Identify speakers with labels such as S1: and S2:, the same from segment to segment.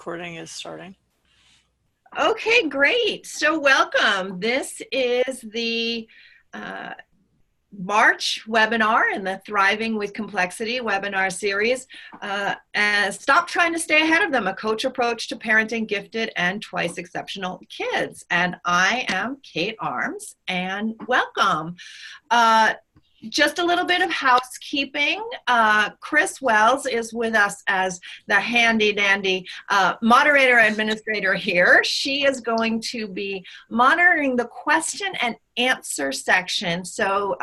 S1: recording is starting.
S2: Okay, great. So welcome. This is the March webinar in the Thriving with Complexity webinar series. Stop trying to stay ahead of them, a coach approach to parenting gifted and twice exceptional kids. And I am Kate Arms, and welcome. Just a little bit of housekeeping. Chris Wells is with us as the handy dandy moderator administrator here. She is going to be monitoring the question and answer section. So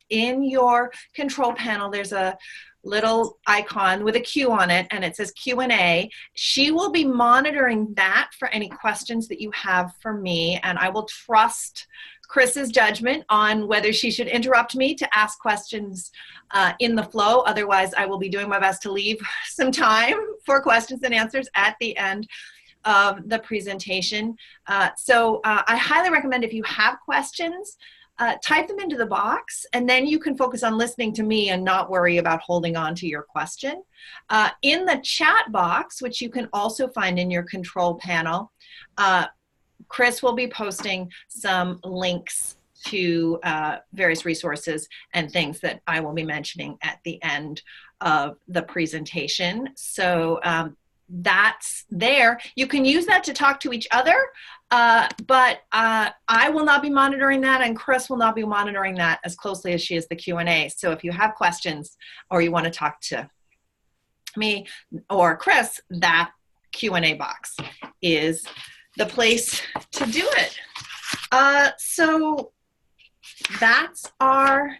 S2: in your control panel, there's a little icon with a Q on it, and it says Q&A. She will be monitoring that for any questions that you have for me, and I will trust Chris's judgment on whether she should interrupt me to ask questions in the flow. Otherwise, I will be doing my best to leave some time for questions and answers at the end of the presentation. So I highly recommend, if you have questions, type them into the box, and then you can focus on listening to me and not worry about holding on to your question. In the chat box, which you can also find in your control panel, Chris will be posting some links to various resources and things that I will be mentioning at the end of the presentation. So that's there. You can use that to talk to each other, but I will not be monitoring that, and Chris will not be monitoring that as closely as she is the Q&A. So if you have questions or you want to talk to me or Chris, that Q&A box is the place to do it. So that's our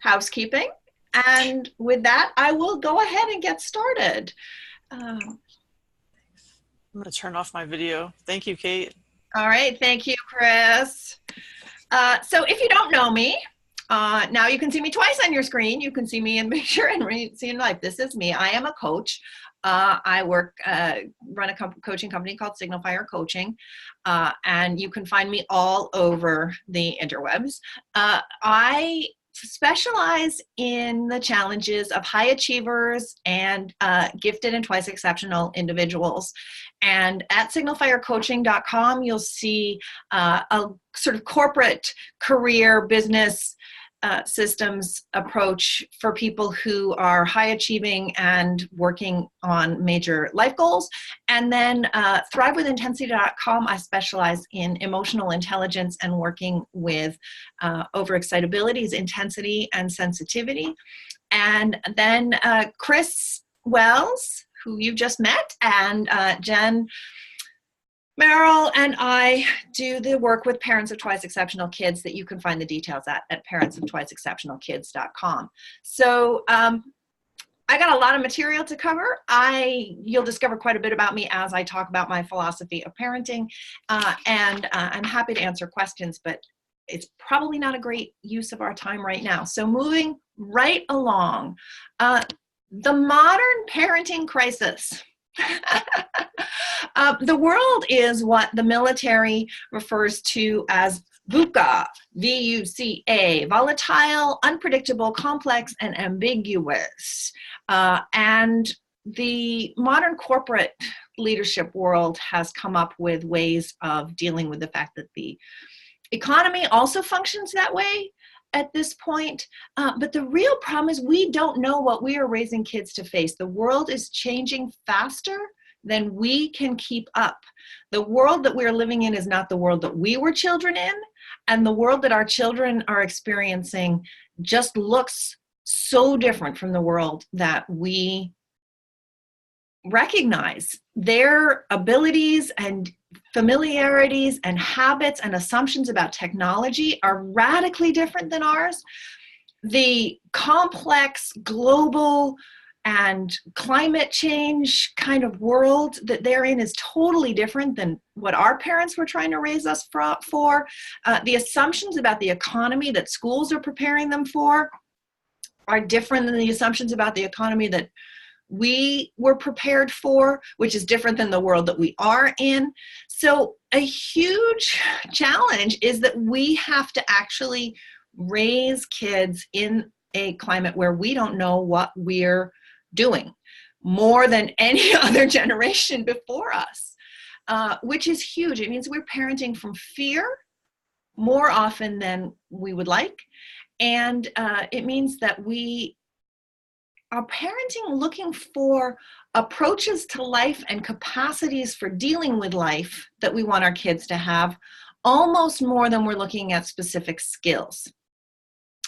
S2: housekeeping. And with that, I will go ahead and get started.
S1: I'm going to turn off my video. Thank you, Kate.
S2: All right. Thank you, Chris. So if you don't know me, now you can see me twice on your screen. You can see me in picture and see in life. This is me. I am a coach. I run a coaching company called Signal Fire Coaching, and you can find me all over the interwebs. I specialize in the challenges of high achievers and gifted and twice exceptional individuals. And at signalfirecoaching.com, you'll see a sort of corporate career business systems approach for people who are high achieving and working on major life goals. And then thrivewithintensity.com, I specialize in emotional intelligence and working with overexcitabilities, intensity, and sensitivity. And then Chris Wells, who you just met, and Jen Merrill and I do the work with parents of twice exceptional kids that you can find the details at parentsoftwiceexceptionalkids.com. So I got a lot of material to cover. You'll discover quite a bit about me as I talk about my philosophy of parenting, and I'm happy to answer questions, but it's probably not a great use of our time right now. So moving right along, the modern parenting crisis. The world is what the military refers to as VUCA, V-U-C-A, volatile, unpredictable, complex, and ambiguous. And the modern corporate leadership world has come up with ways of dealing with the fact that the economy also functions that way at this point. But the real problem is we don't know what we are raising kids to face. The world is changing faster than we can keep up. The world that we're living in is not the world that we were children in, and the world that our children are experiencing just looks so different from the world that we recognize. Their abilities and familiarities and habits and assumptions about technology are radically different than ours. The complex global and climate change kind of world that they're in is totally different than what our parents were trying to raise us for. The assumptions about the economy that schools are preparing them for are different than the assumptions about the economy that we were prepared for, which is different than the world that we are in. So a huge challenge is that we have to actually raise kids in a climate where we don't know what we're doing. more than any other generation before us, which is huge. It means we're parenting from fear more often than we would like. And it means that we are parenting looking for approaches to life and capacities for dealing with life that we want our kids to have, almost more than we're looking at specific skills.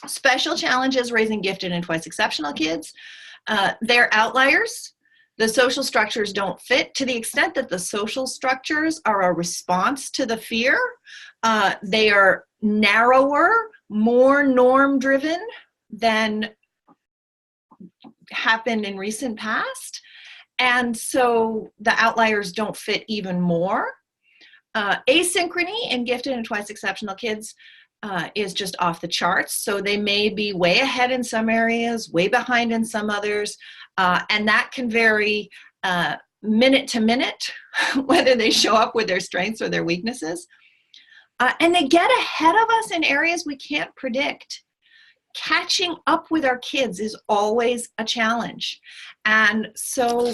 S2: Special challenges raising gifted and twice exceptional kids. They're outliers. The social structures don't fit. To the extent that the social structures are a response to the fear, they are narrower, more norm-driven than happened in recent past. And so the outliers don't fit even more. Asynchrony in gifted and twice exceptional kids is just off the charts. So they may be way ahead in some areas, way behind in some others, and that can vary minute to minute, whether they show up with their strengths or their weaknesses. And they get ahead of us in areas we can't predict. Catching up with our kids is always a challenge. And so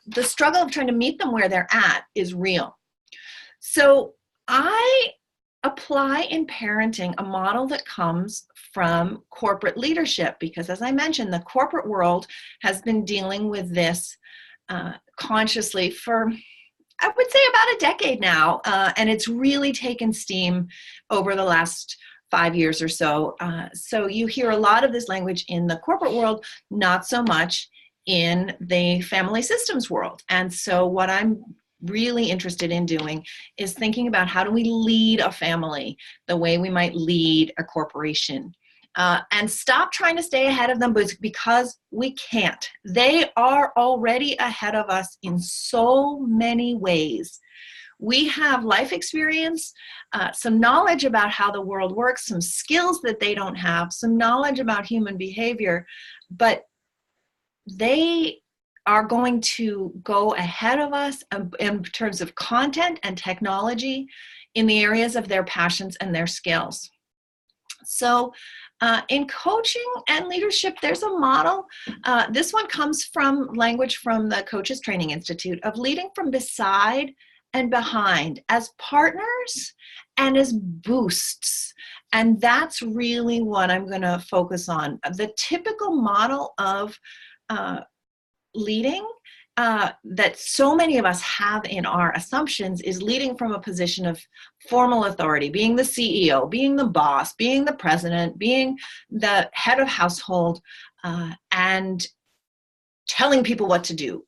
S2: the struggle of trying to meet them where they're at is real. So I apply in parenting a model that comes from corporate leadership, because as I mentioned, the corporate world has been dealing with this consciously for, I would say, about a decade now, and it's really taken steam over the last 5 years or so. So you hear a lot of this language in the corporate world, not so much in the family systems world. And so what I'm really interested in doing is thinking about how do we lead a family the way we might lead a corporation, and stop trying to stay ahead of them, because we can't. They are already ahead of us in so many ways. We have life experience, some knowledge about how the world works, some skills that they don't have, some knowledge about human behavior, but they are going to go ahead of us in terms of content and technology in the areas of their passions and their skills. So in coaching and leadership, there's a model. This one comes from language from the Coaches Training Institute of leading from beside and behind, as partners and as boosts. And that's really what I'm going to focus on. The typical model of leading that so many of us have in our assumptions is leading from a position of formal authority, being the CEO, being the boss, being the president, being the head of household, and telling people what to do.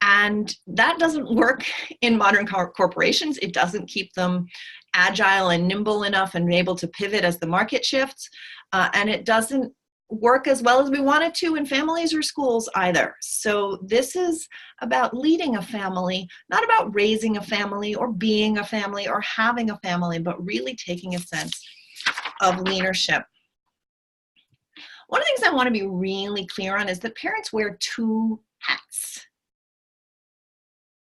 S2: And that doesn't work in modern corporations. It doesn't keep them agile and nimble enough and able to pivot as the market shifts. And it doesn't work as well as we want it to in families or schools either. So this is about leading a family, not about raising a family or being a family or having a family, but really taking a sense of leadership. One of the things I want to be really clear on is that parents wear two hats.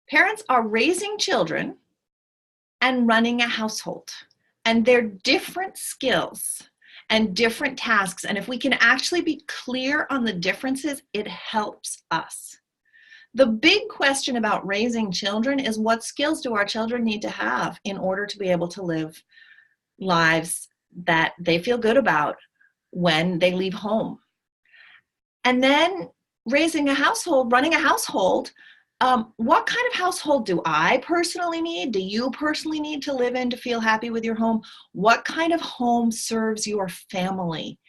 S2: Parents are raising children and running a household, and they're different skills and different tasks. And if we can actually be clear on the differences, it helps us. The big question about raising children is, what skills do our children need to have in order to be able to live lives that they feel good about when they leave home? And then raising a household, running a household, what kind of household do I personally need? Do you personally need to live in to feel happy with your home? What kind of home serves your family?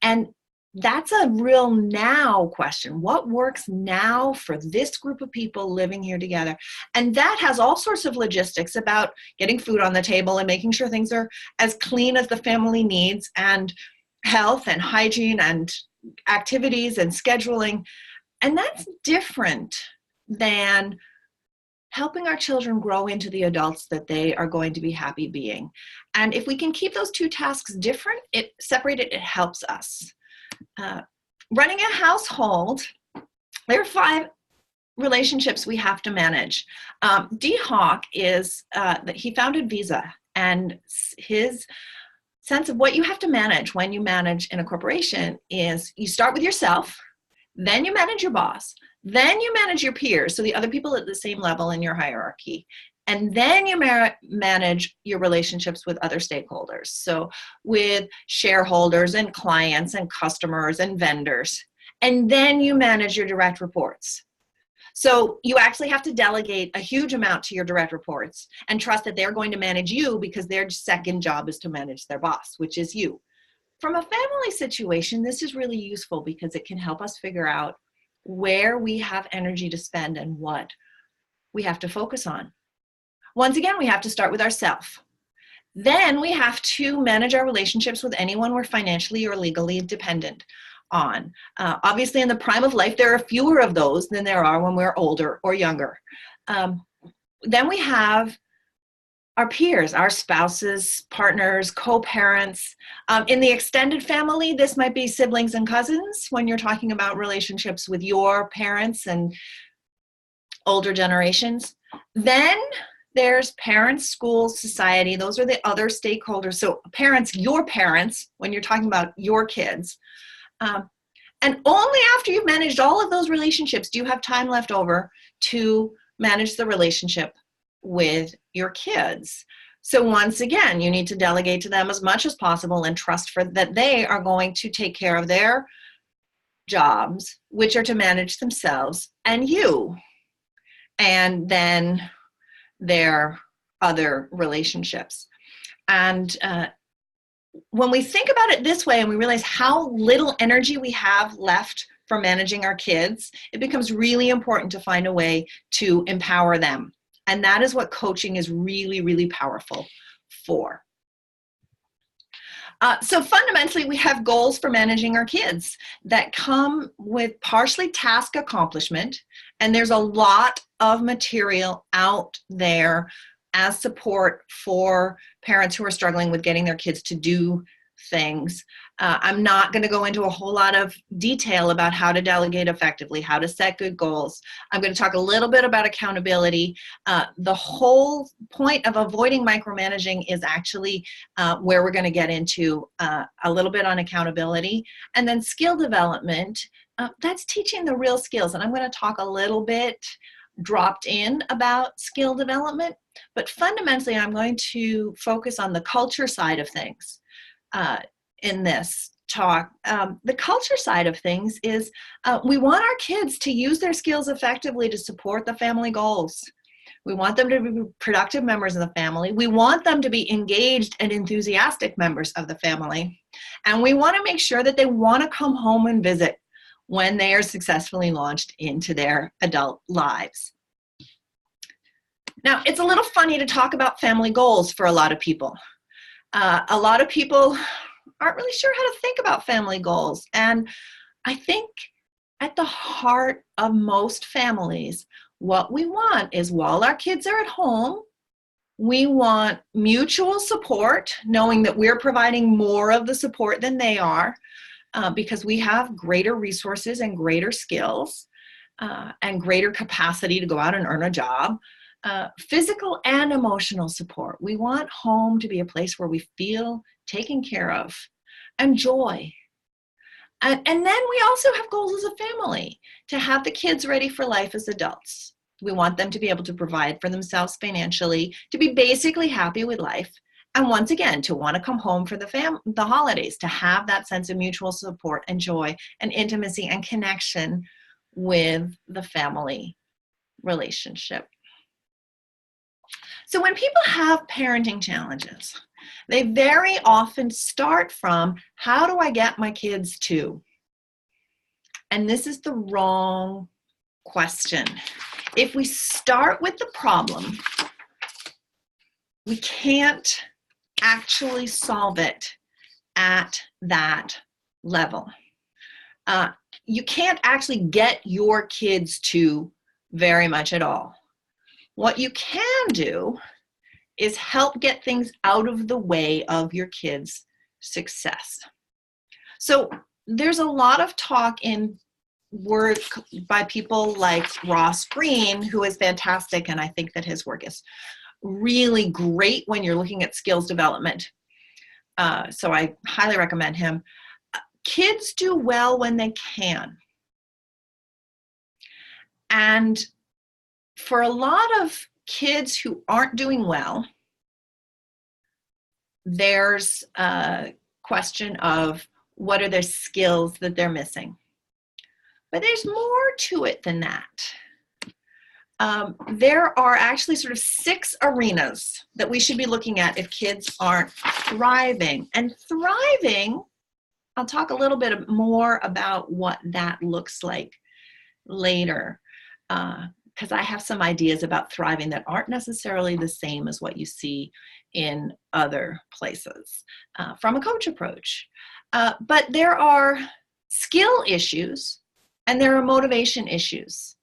S2: And that's a real now question. What works now for this group of people living here together? And that has all sorts of logistics about getting food on the table and making sure things are as clean as the family needs, and health and hygiene and activities and scheduling. And that's different than helping our children grow into the adults that they are going to be happy being. And if we can keep those two tasks different, separated, it helps us. Running a household, there are 5 relationships we have to manage. Dee Hock is, he founded Visa, and his sense of what you have to manage when you manage in a corporation is you start with yourself, Then you manage your boss. Then you manage your peers, so the other people at the same level in your hierarchy. And then you manage your relationships with other stakeholders. So with shareholders and clients and customers and vendors. And then you manage your direct reports. So you actually have to delegate a huge amount to your direct reports and trust that they're going to manage you, because their second job is to manage their boss, which is you. From a family situation, this is really useful because it can help us figure out where we have energy to spend and what we have to focus on. Once again, we have to start with ourselves. Then we have to manage our relationships with anyone we're financially or legally dependent on. Obviously, in the prime of life, there are fewer of those than there are when we're older or younger. Then we have our peers, our spouses, partners, co-parents. In the extended family, this might be siblings and cousins when you're talking about relationships with your parents and older generations. Then there's parents, schools, society. Those are the other stakeholders. So parents, your parents, when you're talking about your kids. And only after you've managed all of those relationships do you have time left over to manage the relationship with your kids. So once again, you need to delegate to them as much as possible and trust that they are going to take care of their jobs, which are to manage themselves and you, and then their other relationships. And when we think about it this way and we realize how little energy we have left for managing our kids, it becomes really important to find a way to empower them. And that is what coaching is really, really powerful for. So fundamentally, we have goals for managing our kids that come with partially task accomplishment. And there's a lot of material out there as support for parents who are struggling with getting their kids to do things. I'm not going to go into a whole lot of detail about how to delegate effectively, how to set good goals. I'm going to talk a little bit about accountability. The whole point of avoiding micromanaging is actually where we're going to get into a little bit on accountability. And then skill development, that's teaching the real skills. And I'm going to talk a little bit dropped in about skill development, but fundamentally I'm going to focus on the culture side of things in this talk. The culture side of things is we want our kids to use their skills effectively to support the family goals. We want them to be productive members of the family. We want them to be engaged and enthusiastic members of the family. And we want to make sure that they want to come home and visit when they are successfully launched into their adult lives. Now, it's a little funny to talk about family goals for a lot of people. A lot of people aren't really sure how to think about family goals. And I think at the heart of most families, what we want is while our kids are at home, we want mutual support, knowing that we're providing more of the support than they are, because we have greater resources and greater skills and greater capacity to go out and earn a job. Physical and emotional support. We want home to be a place where we feel taken care of and joy. And then we also have goals as a family to have the kids ready for life as adults. We want them to be able to provide for themselves financially, to be basically happy with life. And once again, to want to come home for the holidays, to have that sense of mutual support and joy and intimacy and connection with the family relationship. So when people have parenting challenges, they very often start from, how do I get my kids to? And this is the wrong question. If we start with the problem, we can't actually solve it at that level. You can't actually get your kids to very much at all. What you can do is help get things out of the way of your kids' success. So there's a lot of talk in work by people like Ross Greene, who is fantastic, and I think that his work is really great when you're looking at skills development. So I highly recommend him. Kids do well when they can. And for a lot of kids who aren't doing well, there's a question of what are their skills that they're missing. But there's more to it than that. There are actually sort of 6 arenas that we should be looking at if kids aren't thriving. And thriving, I'll talk a little bit more about what that looks like later, because I have some ideas about thriving that aren't necessarily the same as what you see in other places from a coach approach. But there are skill issues and there are motivation issues.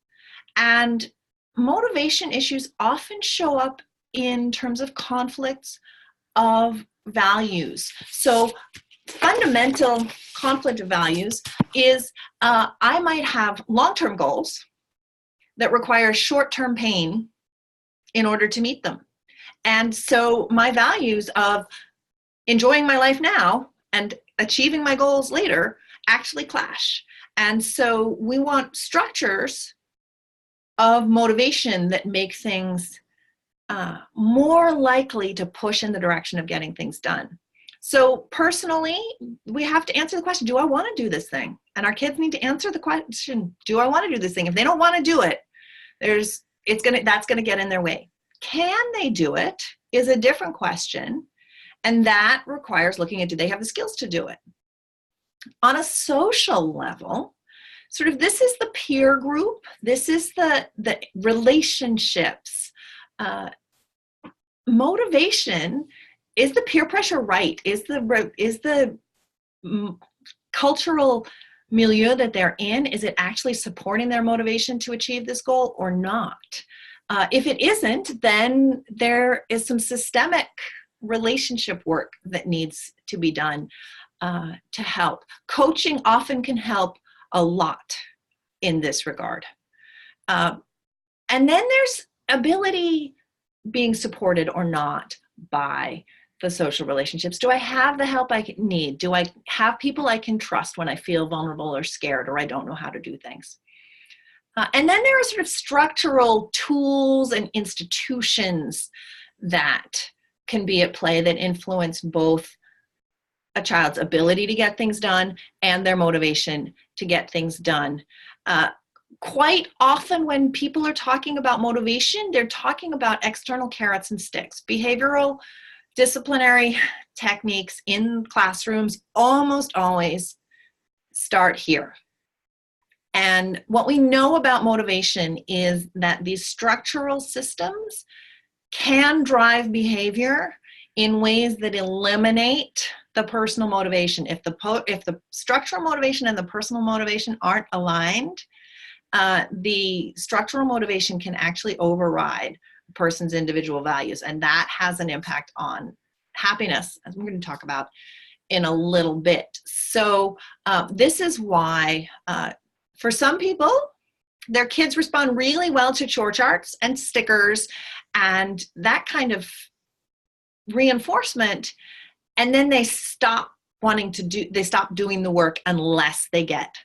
S2: And motivation issues often show up in terms of conflicts of values. So fundamental conflict of values is I might have long-term goals that require short-term pain in order to meet them. And so my values of enjoying my life now and achieving my goals later actually clash. And so we want structures of motivation that make things more likely to push in the direction of getting things done. So personally, we have to answer the question, do I want to do this thing? And our kids need to answer the question, do I want to do this thing? If they don't want to do it, that's going to get in their way. Can they do it is a different question. And that requires looking at, do they have the skills to do it? On a social level, sort of this is the peer group. This is the relationships. Motivation, is the peer pressure right? Is the cultural milieu that they're in, is it actually supporting their motivation to achieve this goal or not? If it isn't, then there is some systemic relationship work that needs to be done to help. Coaching often can help a lot in this regard. And then there's ability being supported or not by the social relationships. Do I have the help I need? Do I have people I can trust when I feel vulnerable or scared or I don't know how to do things? And then there are sort of structural tools and institutions that can be at play that influence both a child's ability to get things done and their motivation to get things done. Quite often when people are talking about motivation, they're talking about external carrots and sticks. Behavioral disciplinary techniques in classrooms almost always start here. And what we know about motivation is that these structural systems can drive behavior in ways that eliminate the personal motivation. If the structural motivation and the personal motivation aren't aligned, the structural motivation can actually override a person's individual values, and that has an impact on happiness, as we're going to talk about in a little bit. So this is why for some people, their kids respond really well to chore charts and stickers and that kind of reinforcement, and then they stop doing the work unless they get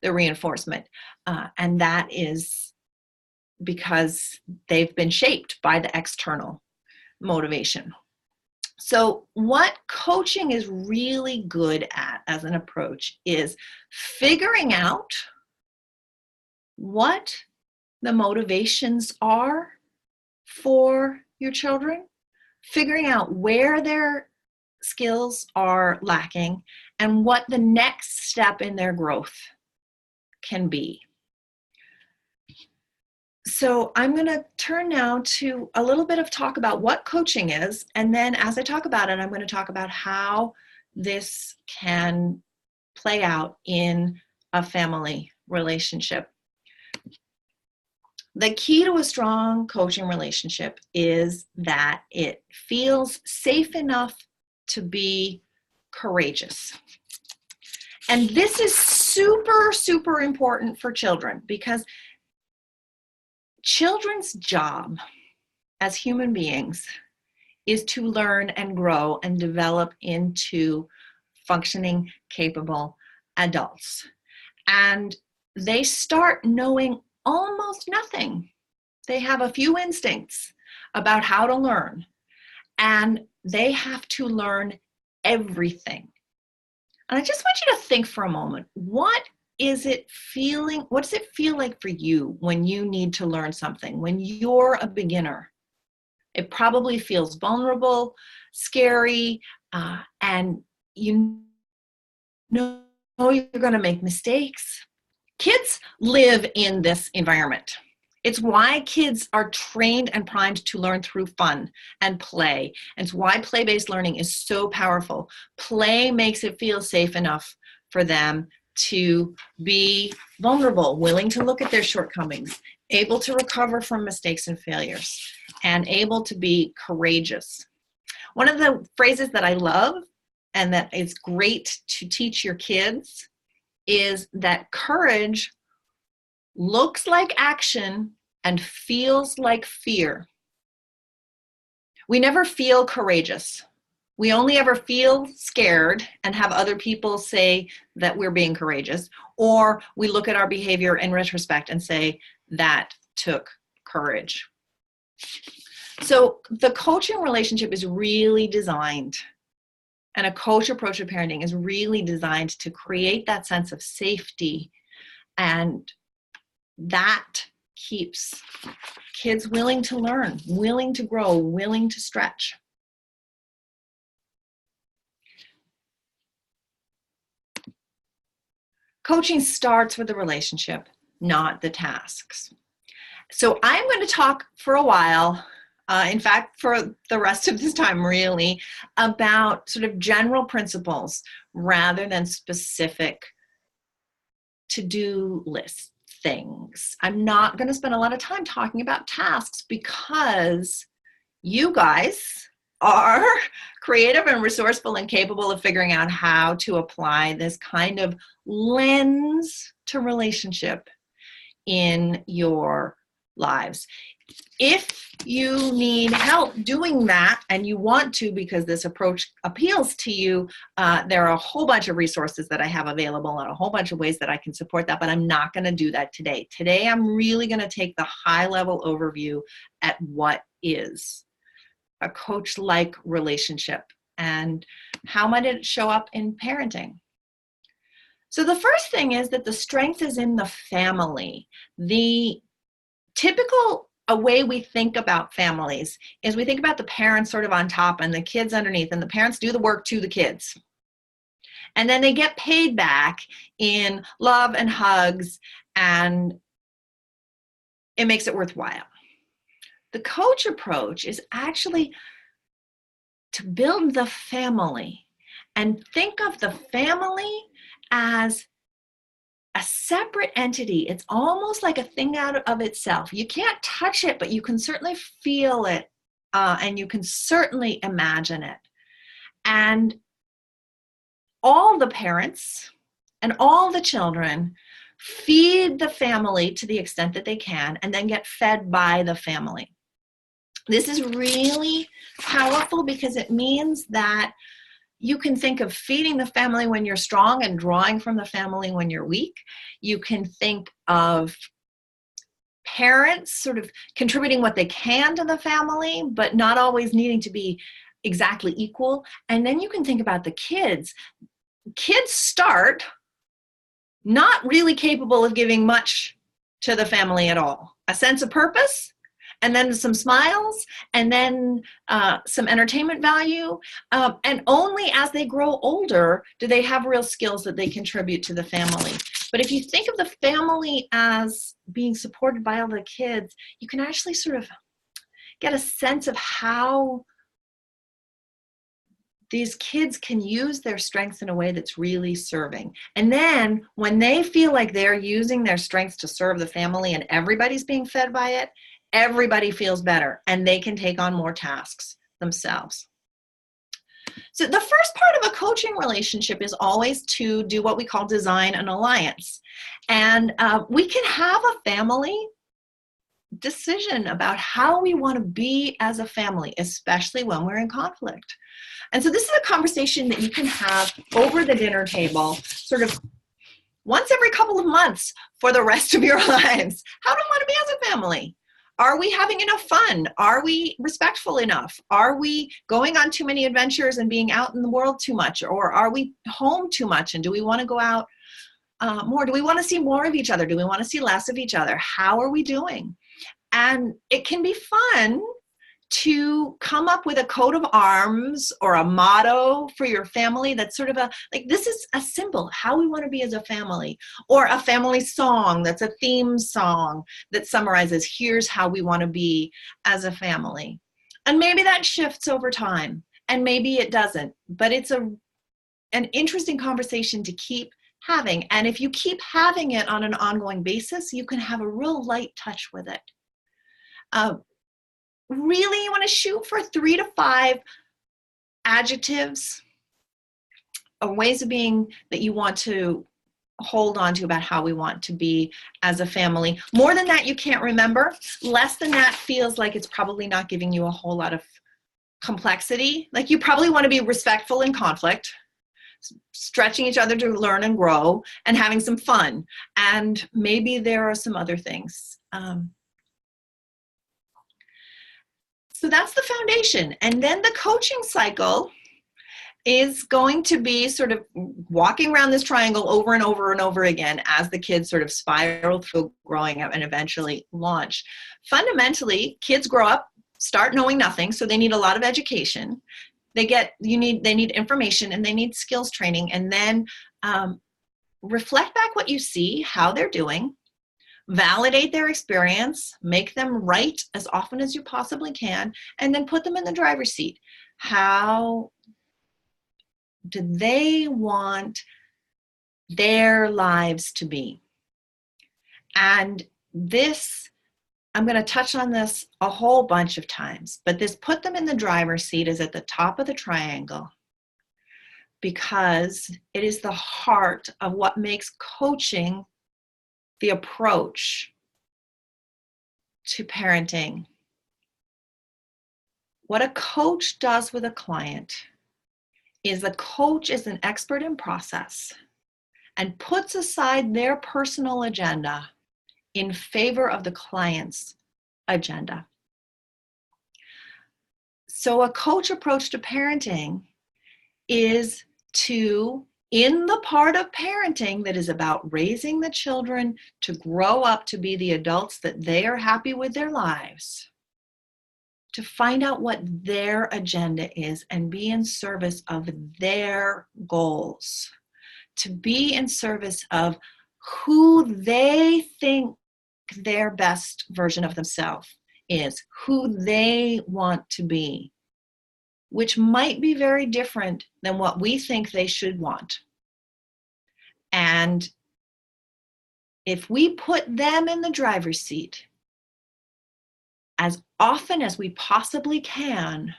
S2: the reinforcement. And that is because they've been shaped by the external motivation. So what coaching is really good at as an approach is figuring out what the motivations are for your children, figuring out where their skills are lacking, and what the next step in their growth can be. So I'm going to turn now to a little bit of talk about what coaching is, and then as I talk about it, I'm going to talk about how this can play out in a family relationship. The key to a strong coaching relationship is that it feels safe enough to be courageous. And this is super, super important for children because children's job as human beings is to learn and grow and develop into functioning, capable adults. And they start knowing almost nothing. They have a few instincts about how to learn, and they have to learn everything. And I just want you to think for a moment, what does it feel like for you when you need to learn something, when you're a beginner? It probably feels vulnerable, scary, and you know you're going to make mistakes. Kids live in this environment. It's why kids are trained and primed to learn through fun and play. And it's why play-based learning is so powerful. Play makes it feel safe enough for them to be vulnerable, willing to look at their shortcomings, able to recover from mistakes and failures, and able to be courageous. One of the phrases that I love and that is great to teach your kids is that courage looks like action and feels like fear. We never feel courageous. We only ever feel scared and have other people say that we're being courageous, or we look at our behavior in retrospect and say that took courage. So the coaching relationship is really designed, and a coach approach to parenting is really designed to create that sense of safety, and that keeps kids willing to learn, willing to grow, willing to stretch. Coaching starts with the relationship, not the tasks. So I'm going to talk for a while, in fact, for the rest of this time really, about sort of general principles rather than specific to-do list things. I'm not going to spend a lot of time talking about tasks because you guys are creative and resourceful and capable of figuring out how to apply this kind of lens to relationship in your lives. If you need help doing that and you want to because this approach appeals to you, there are a whole bunch of resources that I have available and a whole bunch of ways that I can support that, but I'm not going to do that today. Today, I'm really going to take the high-level overview at what is a coach-like relationship and how might it show up in parenting. So the first thing is that the strength is in the family. The typical way we think about families is we think about the parents sort of on top and the kids underneath, and the parents do the work to the kids. And then they get paid back in love and hugs, and it makes it worthwhile. The coach approach is actually to build the family and think of the family as a separate entity. It's almost like a thing out of itself. You can't touch it, but you can certainly feel it, and you can certainly imagine it. And all the parents and all the children feed the family to the extent that they can and then get fed by the family. This is really powerful because it means that you can think of feeding the family when you're strong and drawing from the family when you're weak. You can think of parents sort of contributing what they can to the family, but not always needing to be exactly equal. And then you can think about the kids. Kids start not really capable of giving much to the family at all. A sense of purpose, and then some smiles, and then some entertainment value. And only as they grow older do they have real skills that they contribute to the family. But if you think of the family as being supported by all the kids, you can actually sort of get a sense of how these kids can use their strengths in a way that's really serving. And then when they feel like they're using their strengths to serve the family and everybody's being fed by it, everybody feels better and they can take on more tasks themselves. So the first part of a coaching relationship is always to do what we call design an alliance. And we can have a family decision about how we want to be as a family, especially when we're in conflict. And so this is a conversation that you can have over the dinner table, sort of once every couple of months for the rest of your lives. How do you want to be as a family? Are we having enough fun? Are we respectful enough? Are we going on too many adventures and being out in the world too much? Or are we home too much? And do we want to go out more? Do we want to see more of each other? Do we want to see less of each other? How are we doing? And it can be fun to come up with a coat of arms or a motto for your family that's sort of this is a symbol, how we want to be as a family, or a family song that's a theme song that summarizes, here's how we want to be as a family. And maybe that shifts over time, and maybe it doesn't, but it's an interesting conversation to keep having. And if you keep having it on an ongoing basis, you can have a real light touch with it. Really, you want to shoot for 3 to 5 adjectives or ways of being that you want to hold on to about how we want to be as a family. More than that, you can't remember. Less than that feels like it's probably not giving you a whole lot of complexity. Like, you probably want to be respectful in conflict, stretching each other to learn and grow, and having some fun. And maybe there are some other things. So that's the foundation. And then the coaching cycle is going to be sort of walking around this triangle over and over and over again as the kids sort of spiral through growing up and eventually launch. Fundamentally, kids grow up, start knowing nothing, so they need a lot of education. They need information, and they need skills training, and then reflect back what you see, how they're doing, validate their experience, make them right as often as you possibly can, and then put them in the driver's seat. How do they want their lives to be? And this, I'm going to touch on this a whole bunch of times, but this put them in the driver's seat is at the top of the triangle, because it is the heart of what makes coaching the approach to parenting. What a coach does with a client is a coach is an expert in process and puts aside their personal agenda in favor of the client's agenda. So a coach approach to parenting is to, in the part of parenting that is about raising the children to grow up to be the adults that they are happy with their lives, to find out what their agenda is and be in service of their goals, to be in service of who they think their best version of themselves is, who they want to be, which might be very different than what we think they should want. And if we put them in the driver's seat as often as we possibly can,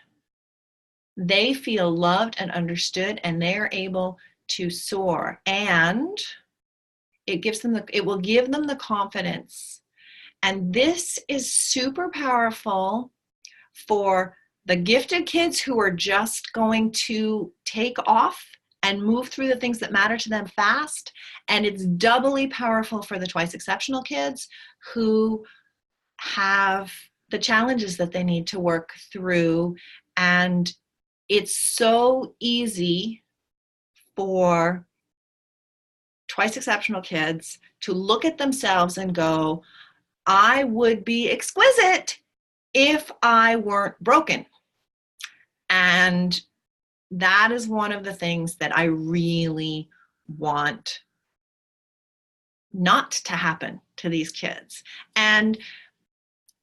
S2: they feel loved and understood, and they are able to soar. And it will give them the confidence. And this is super powerful for the gifted kids who are just going to take off and move through the things that matter to them fast. And it's doubly powerful for the twice exceptional kids who have the challenges that they need to work through. And it's so easy for twice exceptional kids to look at themselves and go, I would be exquisite if I weren't broken. And that is one of the things that I really want not to happen to these kids. And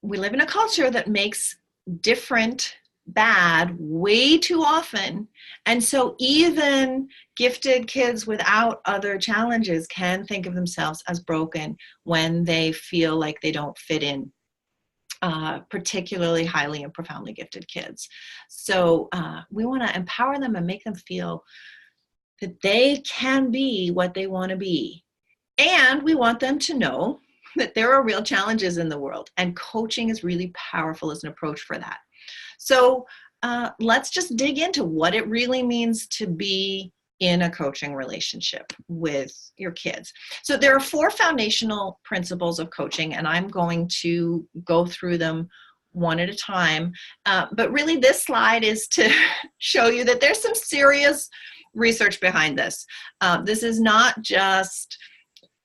S2: we live in a culture that makes different bad way too often. And so even gifted kids without other challenges can think of themselves as broken when they feel like they don't fit in, particularly highly and profoundly gifted kids. So we want to empower them and make them feel that they can be what they want to be. And we want them to know that there are real challenges in the world, and coaching is really powerful as an approach for that. So let's just dig into what it really means to be in a coaching relationship with your kids. So there are 4 foundational principles of coaching, and I'm going to go through them one at a time. But really this slide is to show you that there's some serious research behind this. This is not just,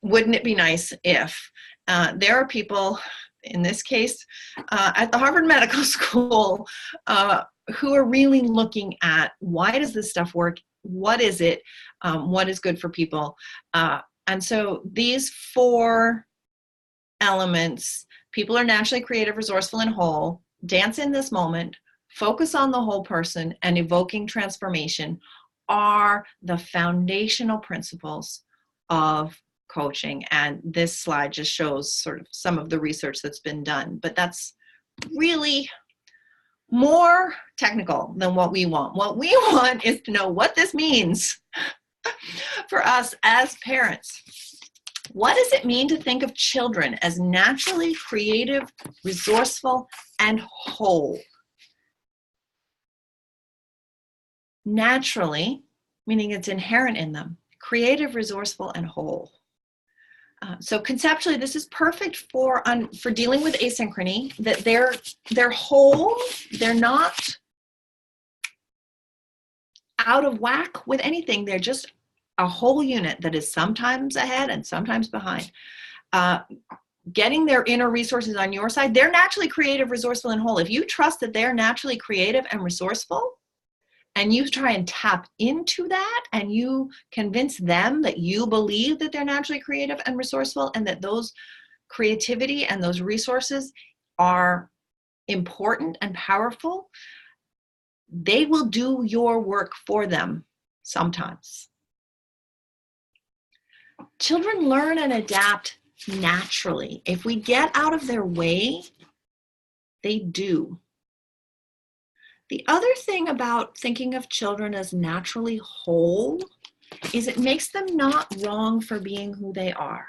S2: wouldn't it be nice if? There are people, in this case, at the Harvard Medical School, who are really looking at, why does this stuff work? What is it? What is good for people? And so these 4 elements: people are naturally creative, resourceful, and whole, dance in this moment, focus on the whole person, and evoking transformation, are the foundational principles of coaching. And this slide just shows sort of some of the research that's been done, but that's really more technical than what we want. What we want is to know what this means for us as parents. What does it mean to think of children as naturally creative, resourceful, and whole? Naturally, meaning it's inherent in them, creative, resourceful, and whole. So conceptually, this is perfect for dealing with asynchrony, that they're whole, they're not out of whack with anything. They're just a whole unit that is sometimes ahead and sometimes behind. Getting their inner resources on your side, they're naturally creative, resourceful, and whole. If you trust that they're naturally creative and resourceful, and you try and tap into that, and you convince them that you believe that they're naturally creative and resourceful, and that those creativity and those resources are important and powerful, they will do your work for them sometimes. Children learn and adapt naturally. If we get out of their way, they do. The other thing about thinking of children as naturally whole is it makes them not wrong for being who they are.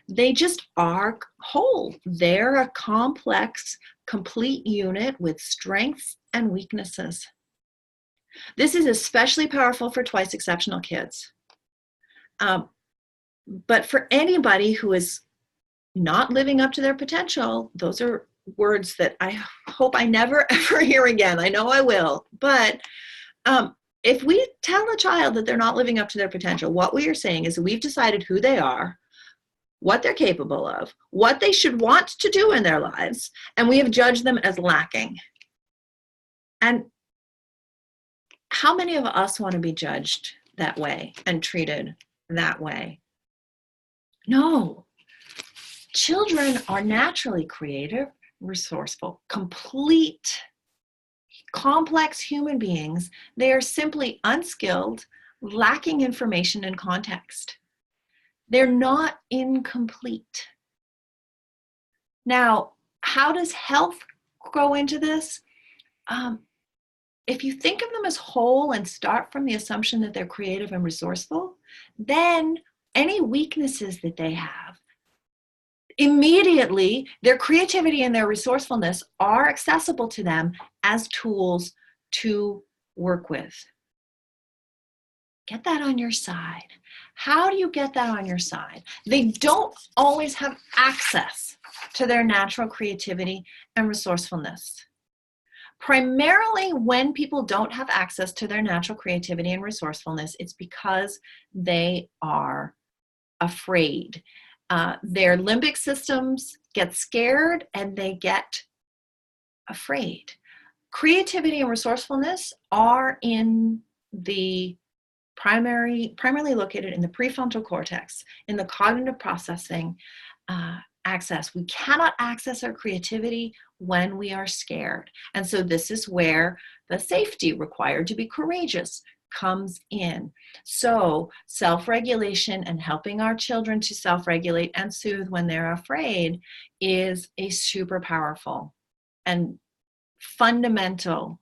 S2: They just are whole. They're a complex, complete unit with strengths and weaknesses. This is especially powerful for twice exceptional kids. But for anybody who is not living up to their potential, those are words that I hope I never ever hear again. I know I will. But if we tell a child that they're not living up to their potential, what we are saying is that we've decided who they are, what they're capable of, what they should want to do in their lives, and we have judged them as lacking. And how many of us want to be judged that way and treated that way? No. Children are naturally creative, resourceful, complete, complex human beings. They are simply unskilled, lacking information and context. They're not incomplete. Now, how does health go into this? If you think of them as whole and start from the assumption that they're creative and resourceful, then any weaknesses that they have, immediately their creativity and their resourcefulness are accessible to them as tools to work with. Get that on your side. How do you get that on your side? They don't always have access to their natural creativity and resourcefulness. Primarily when people don't have access to their natural creativity and resourcefulness, it's because they are afraid. Their limbic systems get scared and they get afraid. Creativity and resourcefulness are in the primarily located in the prefrontal cortex, in the cognitive processing access. We cannot access our creativity when we are scared. And so this is where the safety required to be courageous comes in. So self-regulation and helping our children to self-regulate and soothe when they're afraid is a super powerful and fundamental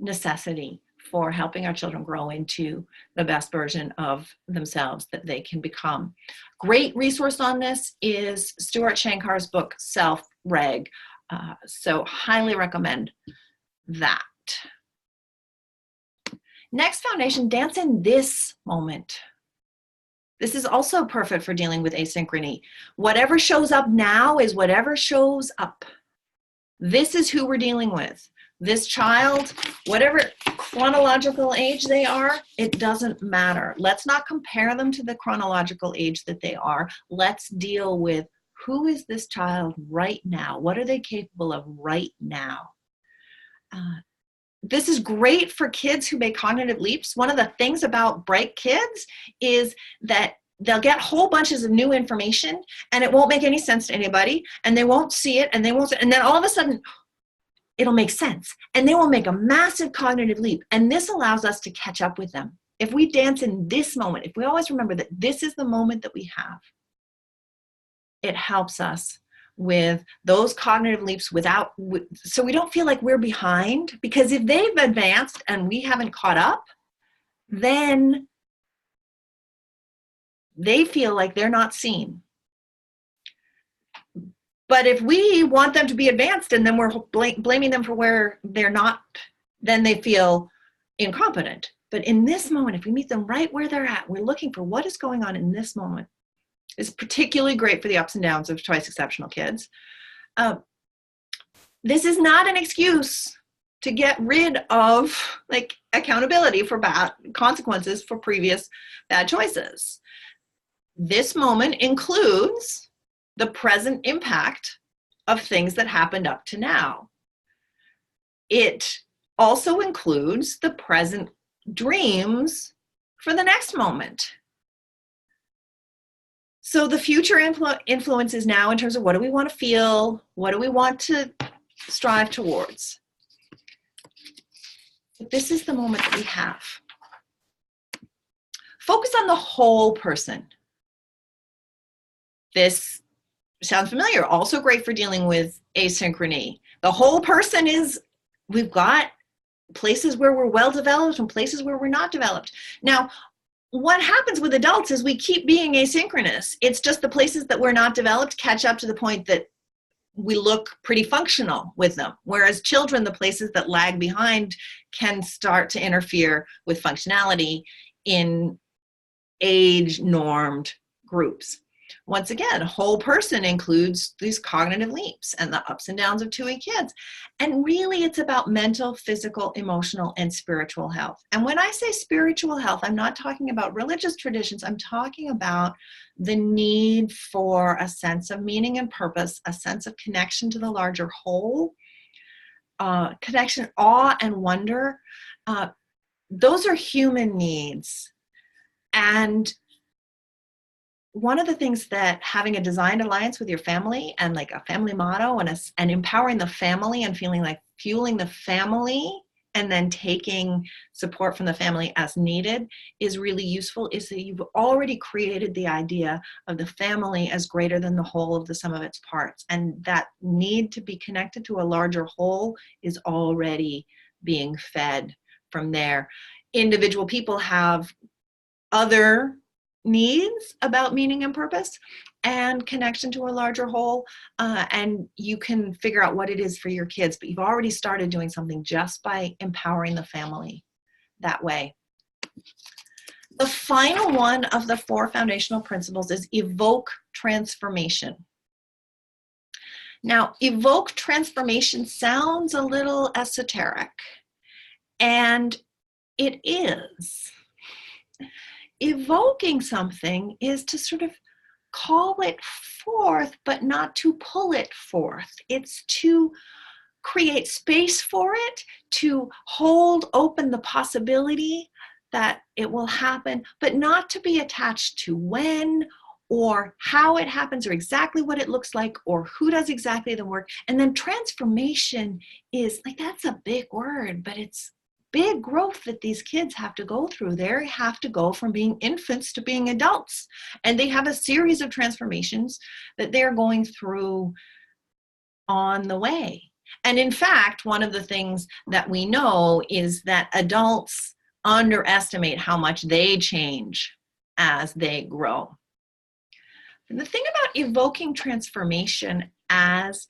S2: necessity for helping our children grow into the best version of themselves that they can become. Great resource on this is Stuart Shankar's book, Self-Reg. So highly recommend that. Next foundation, dance in this moment. This is also perfect for dealing with asynchrony. Whatever shows up now is whatever shows up. This is who we're dealing with. This child, whatever chronological age they are, it doesn't matter. Let's not compare them to the chronological age that they are. Let's deal with who is this child right now? What are they capable of right now? This is great for kids who make cognitive leaps. One of the things about bright kids is that they'll get whole bunches of new information and it won't make any sense to anybody and they won't see it and then all of a sudden it'll make sense and they will make a massive cognitive leap, and this allows us to catch up with them. If we dance in this moment, if we always remember that this is the moment that we have, it helps us with those cognitive leaps so we don't feel like we're behind, because if they've advanced and we haven't caught up, then they feel like they're not seen. But if we want them to be advanced and then we're blaming them for where they're not, then they feel incompetent. But in this moment, if we meet them right where they're at, we're looking for what is going on in this moment. It's particularly great for the ups and downs of twice exceptional kids. This is not an excuse to get rid of accountability for bad consequences for previous bad choices. This moment includes the present impact of things that happened up to now. It also includes the present dreams for the next moment. So the future influence is now in terms of what do we want to feel, what do we want to strive towards. But this is the moment that we have. Focus on the whole person. This sounds familiar. Also great for dealing with asynchrony. The whole person is, we've got places where we're well developed and places where we're not developed. Now, what happens with adults is we keep being asynchronous. It's just the places that we're not developed catch up to the point that we look pretty functional with them. Whereas children, the places that lag behind can start to interfere with functionality in age-normed groups. Once again, whole person includes these cognitive leaps and the ups and downs of 2E kids. And really, it's about mental, physical, emotional, and spiritual health. And when I say spiritual health, I'm not talking about religious traditions. I'm talking about the need for a sense of meaning and purpose, a sense of connection to the larger whole, connection, awe, and wonder. Those are human needs. And one of the things that having a designed alliance with your family and like a family motto and empowering the family and feeling like fueling the family and then taking support from the family as needed is really useful, is that you've already created the idea of the family as greater than the whole of the sum of its parts. And that need to be connected to a larger whole is already being fed from there. Individual people have other needs about meaning and purpose and connection to a larger whole, and you can figure out what it is for your kids, but you've already started doing something just by empowering the family that way. The final one of the 4 foundational principles is evoke transformation. Now, evoke transformation sounds a little esoteric, and it is. Evoking something is to sort of call it forth, but not to pull it forth. It's to create space for it, to hold open the possibility that it will happen, but not to be attached to when or how it happens or exactly what it looks like or who does exactly the work. And then transformation is like, that's a big word, but it's big growth that these kids have to go through. They have to go from being infants to being adults. And they have a series of transformations that they're going through on the way. And in fact, one of the things that we know is that adults underestimate how much they change as they grow. And the thing about evoking transformation as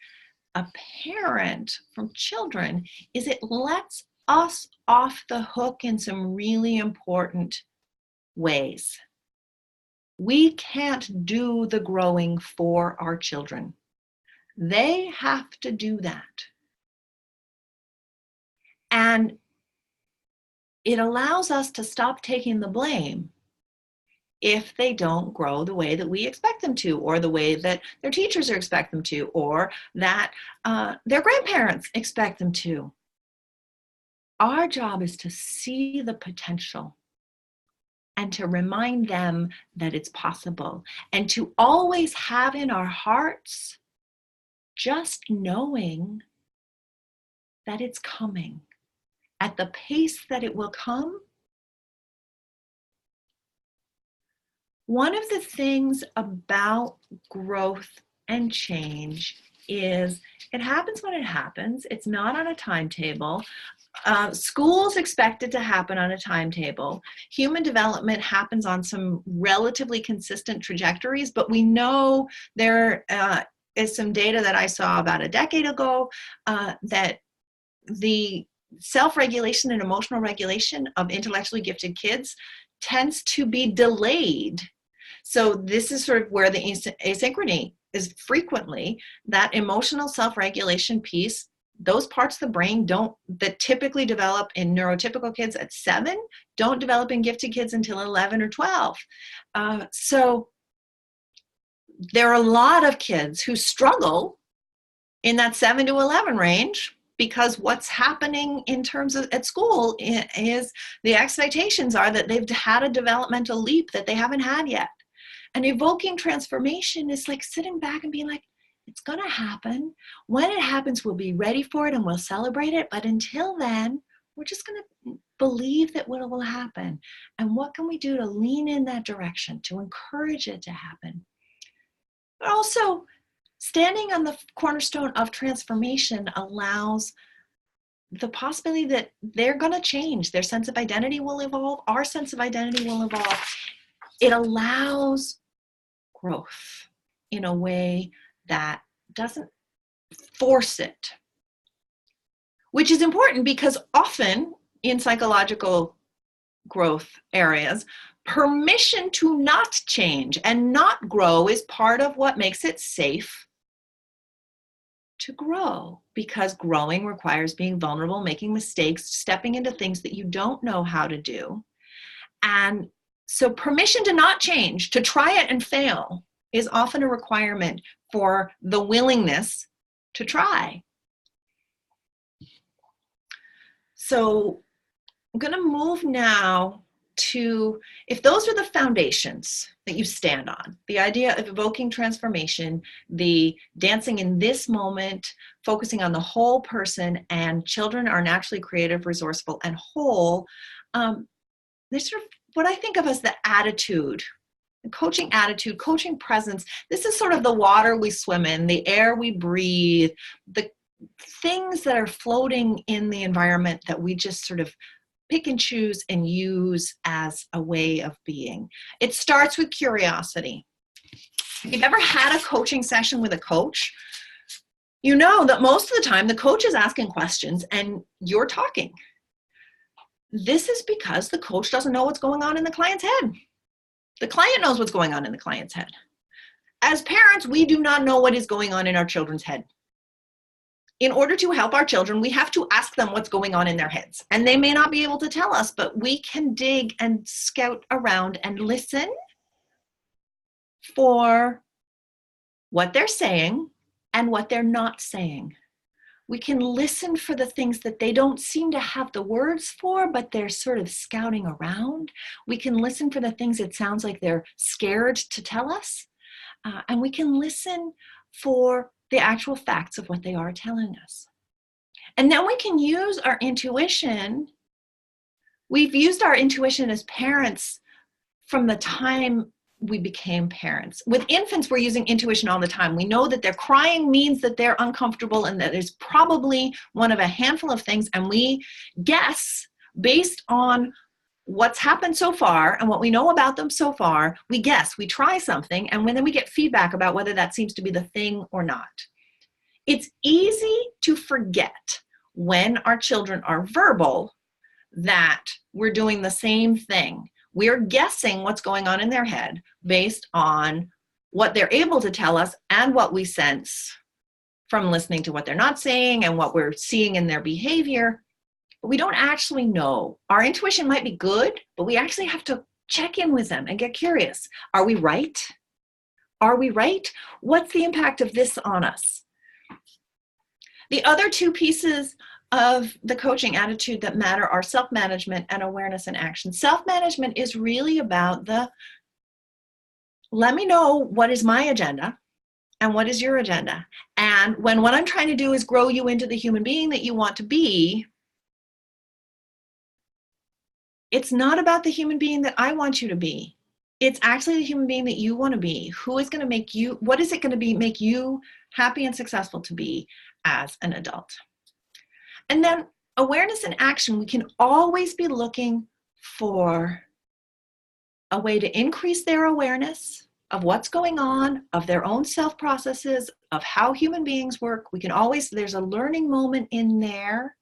S2: a parent from children is it lets us off the hook in some really important ways. We can't do the growing for our children. They have to do that. And it allows us to stop taking the blame if they don't grow the way that we expect them to, or the way that their teachers expect them to, or that their grandparents expect them to. Our job is to see the potential and to remind them that it's possible, and to always have in our hearts just knowing that it's coming at the pace that it will come. One of the things about growth and change is it happens when it happens. It's not on a timetable. Schools expect it to happen on a timetable. Human development happens on some relatively consistent trajectories, but we know there is some data that I saw about a decade ago that the self-regulation and emotional regulation of intellectually gifted kids tends to be delayed. So this is sort of where the asynchrony is frequently, that emotional self-regulation piece. Those parts of the brain that typically develop in neurotypical kids at 7 don't develop in gifted kids until 11 or 12. So there are a lot of kids who struggle in that 7 to 11 range, because what's happening in terms of at school is the expectations are that they've had a developmental leap that they haven't had yet. And evoking transformation is like sitting back and being like, it's going to happen. When it happens, we'll be ready for it and we'll celebrate it. But until then, we're just going to believe that what will happen. And what can we do to lean in that direction, to encourage it to happen? But also, standing on the cornerstone of transformation allows the possibility that they're going to change. Their sense of identity will evolve. Our sense of identity will evolve. It allows growth in a way that doesn't force it, which is important because often in psychological growth areas, permission to not change and not grow is part of what makes it safe to grow, because growing requires being vulnerable, making mistakes, stepping into things that you don't know how to do. And so permission to not change, to try it and fail, is often a requirement for the willingness to try. So I'm going to move now to, if those are the foundations that you stand on, the idea of evoking transformation, the dancing in this moment, focusing on the whole person, and children are naturally creative, resourceful, and whole, there's sort of what I think of as the attitude, coaching attitude, coaching presence. This is sort of the water we swim in, the air we breathe, the things that are floating in the environment that we just sort of pick and choose and use as a way of being. It starts with curiosity. If you've ever had a coaching session with a coach, you know that most of the time the coach is asking questions and you're talking. This is because the coach doesn't know what's going on in the client's head. The client knows what's going on in the client's head. As parents, we do not know what is going on in our children's head. In order to help our children, we have to ask them what's going on in their heads. And they may not be able to tell us, but we can dig and scout around and listen for what they're saying and what they're not saying. We can listen for the things that they don't seem to have the words for, but they're sort of scouting around. We can listen for the things it sounds like they're scared to tell us. And we can listen for the actual facts of what they are telling us. And then we can use our intuition. We've used our intuition as parents from the time we became parents. With infants, we're using intuition all the time. We know that they're crying means that they're uncomfortable and that there's probably one of a handful of things, and we guess based on what's happened so far and what we know about them so far. We guess, we try something, and then we get feedback about whether that seems to be the thing or not. It's easy to forget when our children are verbal that we're doing the same thing. We're guessing what's going on in their head based on what they're able to tell us and what we sense from listening to what they're not saying and what we're seeing in their behavior. But we don't actually know. Our intuition might be good, but we actually have to check in with them and get curious. Are we right? Are we right? What's the impact of this on us? The other two pieces of the coaching attitude that matter are self-management and awareness and action. Self-management is really about let me know what is my agenda and what is your agenda. And when what I'm trying to do is grow you into the human being that you want to be, it's not about the human being that I want you to be. It's actually the human being that you want to be. Who is going to make you, what is it going to be, make you happy and successful to be as an adult? And then awareness and action, we can always be looking for a way to increase their awareness of what's going on, of their own self processes, of how human beings work. We can always, there's a learning moment in there,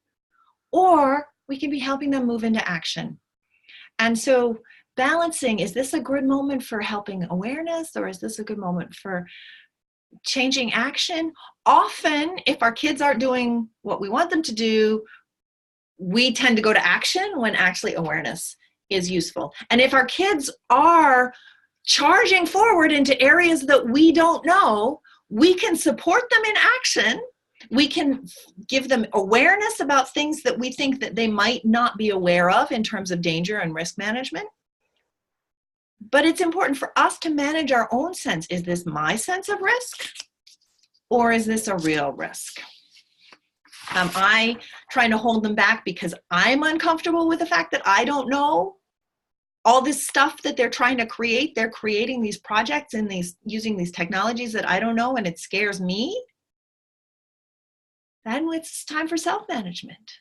S2: or we can be helping them move into action. And so balancing, is this a good moment for helping awareness, or is this a good moment for changing action? Often, if our kids aren't doing what we want them to do, we tend to go to action when actually awareness is useful. And if our kids are charging forward into areas that we don't know, we can support them in action. We can give them awareness about things that we think that they might not be aware of in terms of danger and risk management. But it's important for us to manage our own sense. Is this my sense of risk, or is this a real risk? Am I trying to hold them back because I'm uncomfortable with the fact that I don't know all this stuff that they're trying to create? They're creating these projects and using these technologies that I don't know, and it scares me. Then it's time for self-management.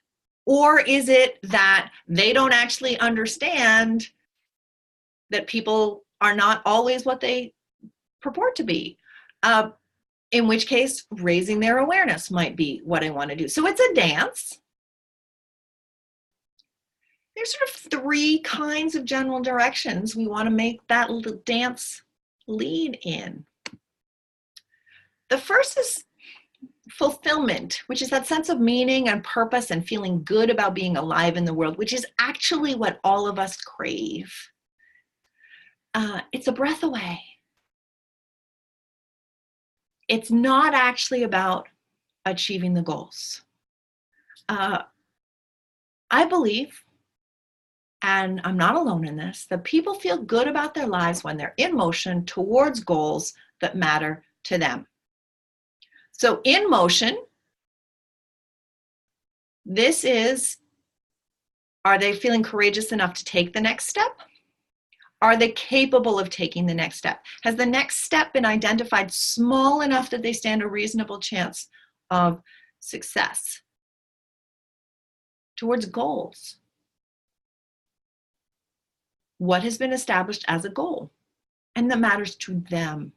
S2: Or is it that they don't actually understand that people are not always what they purport to be? In which case, raising their awareness might be what I want to do. So it's a dance. There's sort of three kinds of general directions we want to make that dance lead in. The first is fulfillment, which is that sense of meaning and purpose and feeling good about being alive in the world, which is actually what all of us crave. It's a breath away. It's not actually about achieving the goals. I believe, and I'm not alone in this, that people feel good about their lives when they're in motion towards goals that matter to them. So in motion, this is, are they feeling courageous enough to take the next step? Are they capable of taking the next step? Has the next step been identified small enough that they stand a reasonable chance of success towards goals? What has been established as a goal and that matters to them?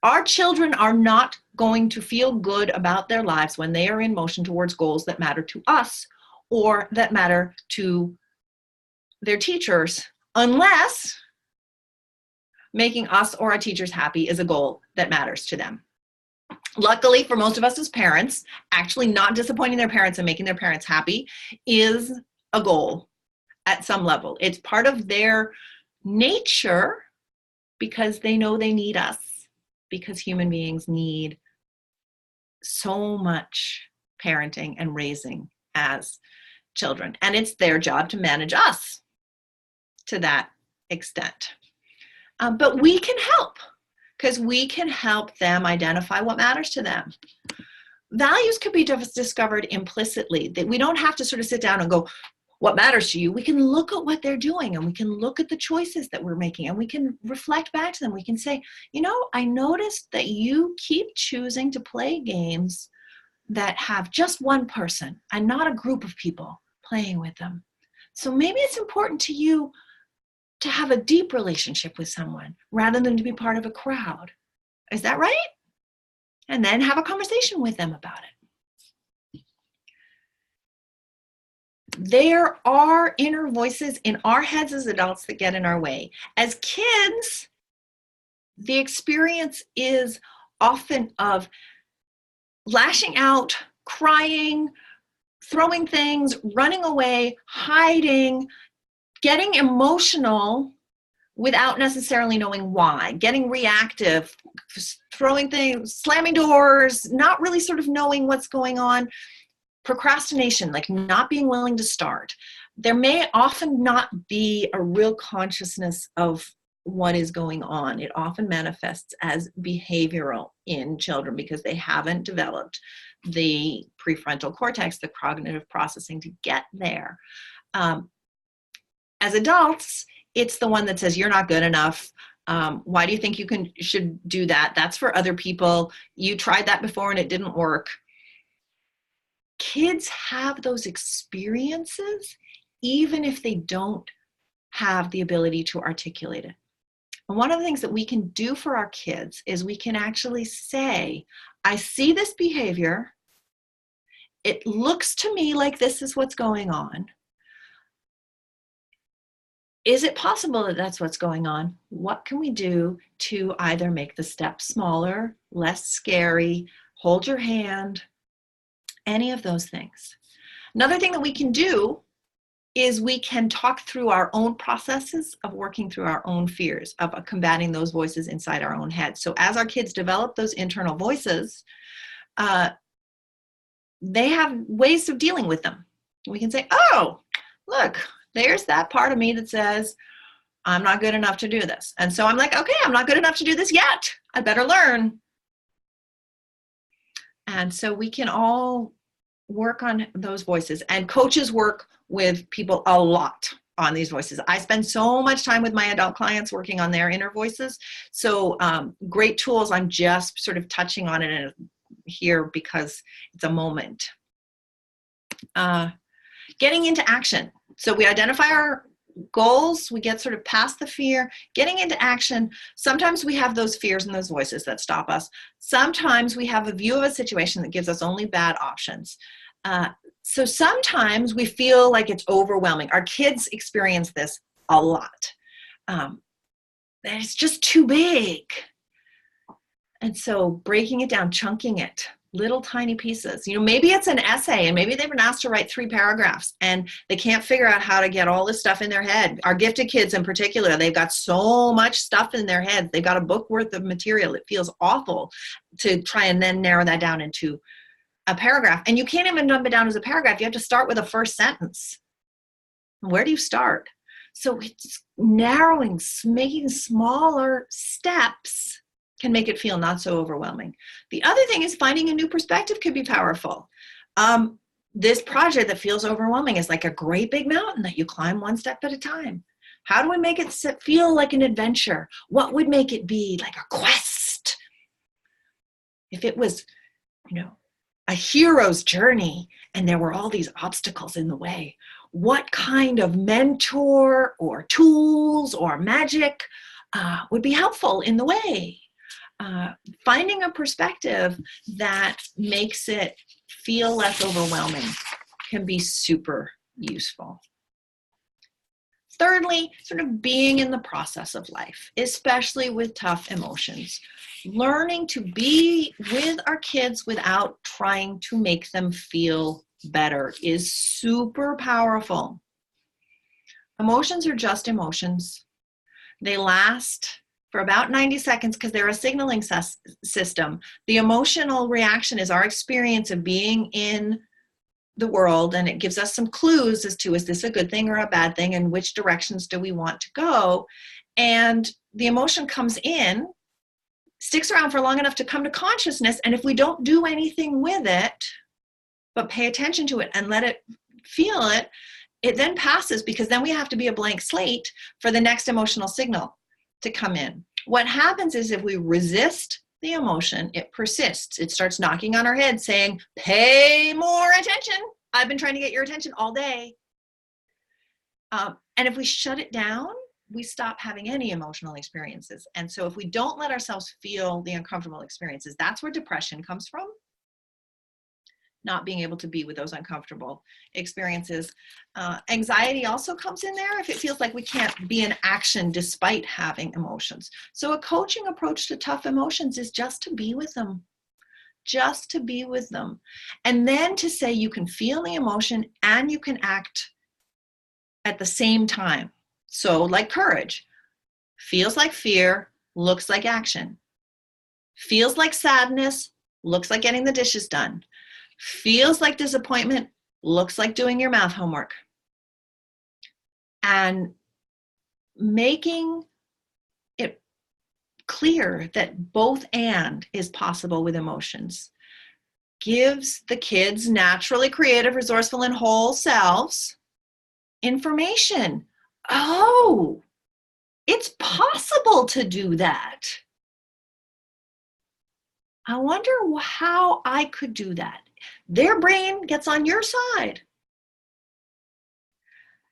S2: Our children are not going to feel good about their lives when they are in motion towards goals that matter to us or that matter to their teachers, unless making us or our teachers happy is a goal that matters to them. Luckily for most of us as parents, actually not disappointing their parents and making their parents happy is a goal at some level. It's part of their nature because they know they need us, because human beings need so much parenting and raising as children. And it's their job to manage us to that extent. But we can help, because we can help them identify what matters to them. Values could be discovered implicitly, that we don't have to sort of sit down and go, what matters to you? We can look at what they're doing, and we can look at the choices that we're making, and we can reflect back to them. We can say, you know, I noticed that you keep choosing to play games that have just one person and not a group of people playing with them. So maybe it's important to you to have a deep relationship with someone rather than to be part of a crowd. Is that right? And then have a conversation with them about it. there are inner voices in our heads as adults that get in our way. As kids, the experience is often of lashing out, crying, throwing things, running away, hiding, getting emotional without necessarily knowing why, getting reactive, throwing things, slamming doors, not really sort of knowing what's going on, procrastination, like not being willing to start. There may often not be a real consciousness of what is going on. It often manifests as behavioral in children because they haven't developed the prefrontal cortex, the cognitive processing to get there. As adults, it's the one that says, you're not good enough. Why do you think you should do that? That's for other people. You tried that before and it didn't work. Kids have those experiences even if they don't have the ability to articulate it. And one of the things that we can do for our kids is we can actually say, I see this behavior. It looks to me like this is what's going on. Is it possible that that's what's going on? What can we do to either make the step smaller, less scary, hold your hand, any of those things? Another thing that we can do is we can talk through our own processes of working through our own fears, of combating those voices inside our own head. So as our kids develop those internal voices, they have ways of dealing with them. We can say, oh, look, there's that part of me that says, I'm not good enough to do this. And so I'm like, okay, I'm not good enough to do this yet. I better learn. And so we can all work on those voices. And coaches work with people a lot on these voices. I spend so much time with my adult clients working on their inner voices. So great tools. I'm just sort of touching on it here because it's a moment. Getting into action. So we identify our goals, we get sort of past the fear, getting into action. Sometimes we have those fears and those voices that stop us. Sometimes we have a view of a situation that gives us only bad options. So sometimes we feel like it's overwhelming. Our kids experience this a lot. It's just too big. And so breaking it down, chunking it, little tiny pieces. You know, maybe it's an essay and maybe they've been asked to write 3 paragraphs and they can't figure out how to get all this stuff in their head. Our gifted kids in particular, they've got so much stuff in their heads. They've got a book worth of material. It feels awful to try and then narrow that down into a paragraph. And you can't even dumb it down as a paragraph. You have to start with a first sentence. Where do you start? So it's narrowing, making smaller steps can make it feel not so overwhelming. The other thing is finding a new perspective could be powerful. This project that feels overwhelming is like a great big mountain that you climb one step at a time. How do we make it feel like an adventure? What would make it be like a quest? If it was, you know, a hero's journey and there were all these obstacles in the way, what kind of mentor or tools or magic would be helpful in the way? Finding a perspective that makes it feel less overwhelming can be super useful. Thirdly, sort of being in the process of life, especially with tough emotions. Learning to be with our kids without trying to make them feel better is super powerful. Emotions are just emotions. They last for about 90 seconds because they're a signaling system. The emotional reaction is our experience of being in the world, and it gives us some clues as to, is this a good thing or a bad thing, and which directions do we want to go? And the emotion comes in, sticks around for long enough to come to consciousness, and if we don't do anything with it, but pay attention to it and let it feel it, it then passes, because then we have to be a blank slate for the next emotional signal to come in. What happens is if we resist the emotion, it persists. It starts knocking on our head saying, pay more attention. I've been trying to get your attention all day. And if we shut it down, we stop having any emotional experiences. And so if we don't let ourselves feel the uncomfortable experiences, that's where depression comes from. not being able to be with those uncomfortable experiences. Anxiety also comes in there if it feels like we can't be in action despite having emotions. So a coaching approach to tough emotions is just to be with them, just to be with them. And then to say you can feel the emotion and you can act at the same time. So like courage, feels like fear, looks like action. Feels like sadness, looks like getting the dishes done. Feels like disappointment, looks like doing your math homework. And making it clear that both and is possible with emotions gives the kids naturally creative, resourceful, and whole selves information. Oh, it's possible to do that. I wonder how I could do that. Their brain gets on your side.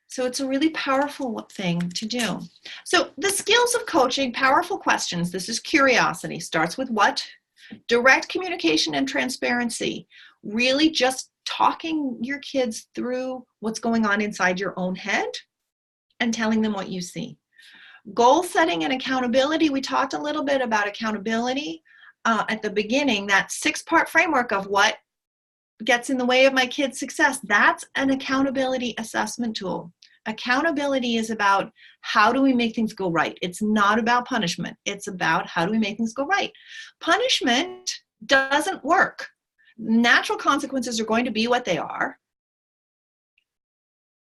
S2: So it's a really powerful thing to do. So the skills of coaching, powerful questions. This is curiosity. Starts with what? Direct communication and transparency. Really just talking your kids through what's going on inside your own head and telling them what you see. Goal setting and accountability. We talked a little bit about accountability at the beginning, that 6-part framework of what gets in the way of my kids' success. That's an accountability assessment tool. Accountability is about how do we make things go right. It's not about punishment. It's about how do we make things go right. Punishment doesn't work. Natural consequences are going to be what they are.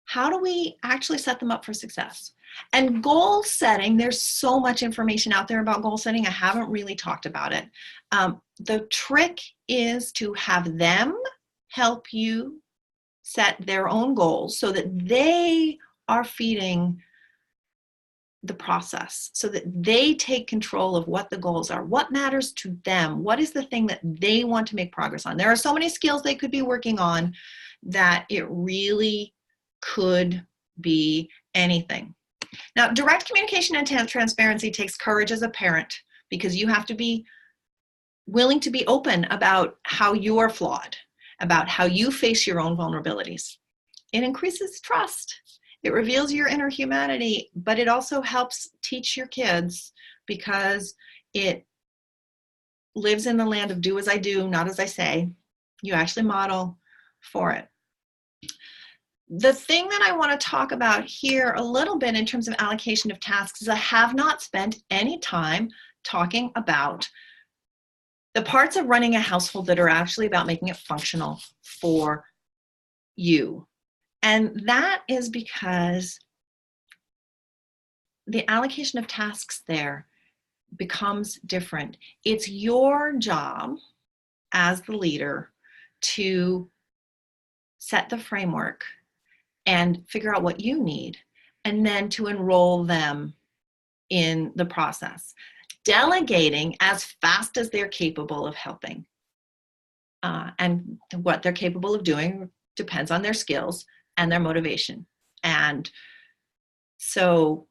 S2: How do we actually set them up for success? And goal setting, there's so much information out there about goal setting. I haven't really talked about it. The trick is to have them help you set their own goals so that they are feeding the process, so that they take control of what the goals are, what matters to them, what is the thing that they want to make progress on. There are so many skills they could be working on that it really could be anything. Now, direct communication and transparency takes courage as a parent, because you have to be willing to be open about how you're flawed, about how you face your own vulnerabilities. It increases trust. It reveals your inner humanity, but it also helps teach your kids, because it lives in the land of do as I do, not as I say. You actually model for it. The thing that I want to talk about here a little bit in terms of allocation of tasks is I have not spent any time talking about the parts of running a household that are actually about making it functional for you. And that is because the allocation of tasks there becomes different. It's your job as the leader to set the framework and figure out what you need, and then to enroll them in the process. Delegating as fast as they're capable of helping. And what they're capable of doing depends on their skills and their motivation. And so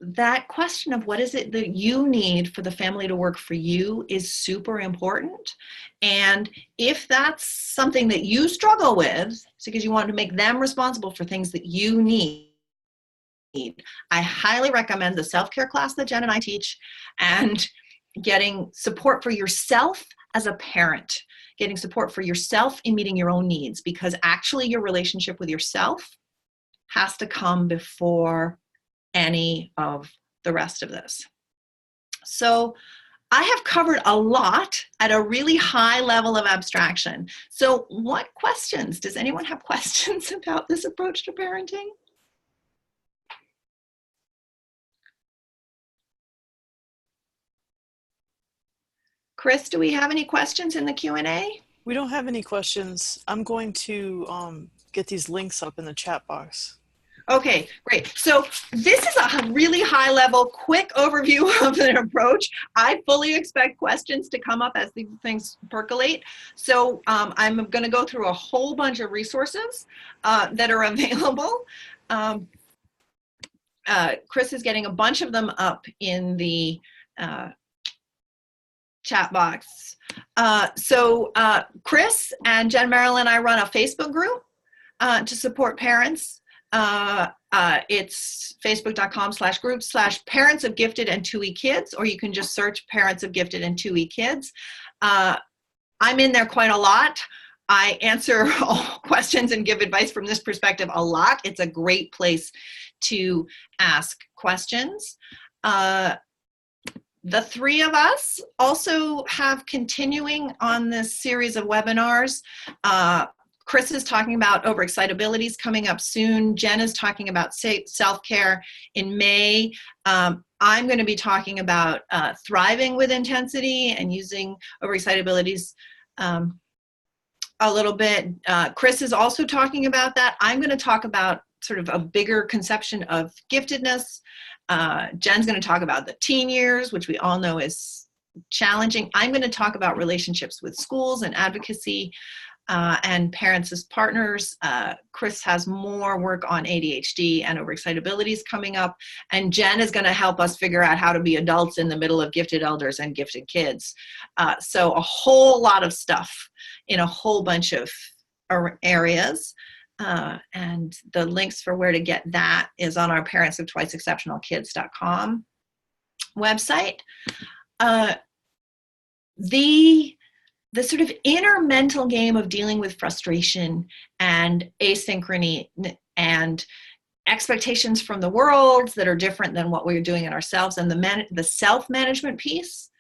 S2: that question of what is it that you need for the family to work for you is super important. And if that's something that you struggle with, it's because you want to make them responsible for things that you need, I highly recommend the self-care class that Jen and I teach, and getting support for yourself as a parent, getting support for yourself in meeting your own needs, because actually your relationship with yourself has to come before any of the rest of this. So I have covered a lot at a really high level of abstraction. So what questions? Does anyone have questions about this approach to parenting? Chris, do we have any questions in the Q&A?
S1: We don't have any questions. I'm going to get these links up in the chat box.
S2: Okay, great. So this is a really high level, quick overview of an approach. I fully expect questions to come up as these things percolate. So I'm going to go through a whole bunch of resources that are available. Chris is getting a bunch of them up in the chat box. Chris and Jen Marilyn and I run a Facebook group to support parents. It's facebook.com/group/parents of gifted and 2E kids, or you can just search parents of gifted and 2E kids. I'm in there quite a lot. I answer all questions and give advice from this perspective a lot. It's a great place to ask questions. The three of us also have continuing on this series of webinars. Chris is talking about overexcitabilities coming up soon. Jen is talking about self-care in May. I'm going to be talking about thriving with intensity and using overexcitabilities a little bit. Chris is also talking about that. I'm going to talk about sort of a bigger conception of giftedness. Jen's going to talk about the teen years, which we all know is challenging. I'm going to talk about relationships with schools and advocacy and parents as partners. Chris has more work on ADHD and overexcitabilities coming up. And Jen is going to help us figure out how to be adults in the middle of gifted elders and gifted kids. So a whole lot of stuff in a whole bunch of areas. And the links for where to get that is on our parentsofTwiceExceptionalKids.com website. The sort of inner mental game of dealing with frustration and asynchrony and expectations from the world that are different than what we're doing in ourselves, and the self-management piece,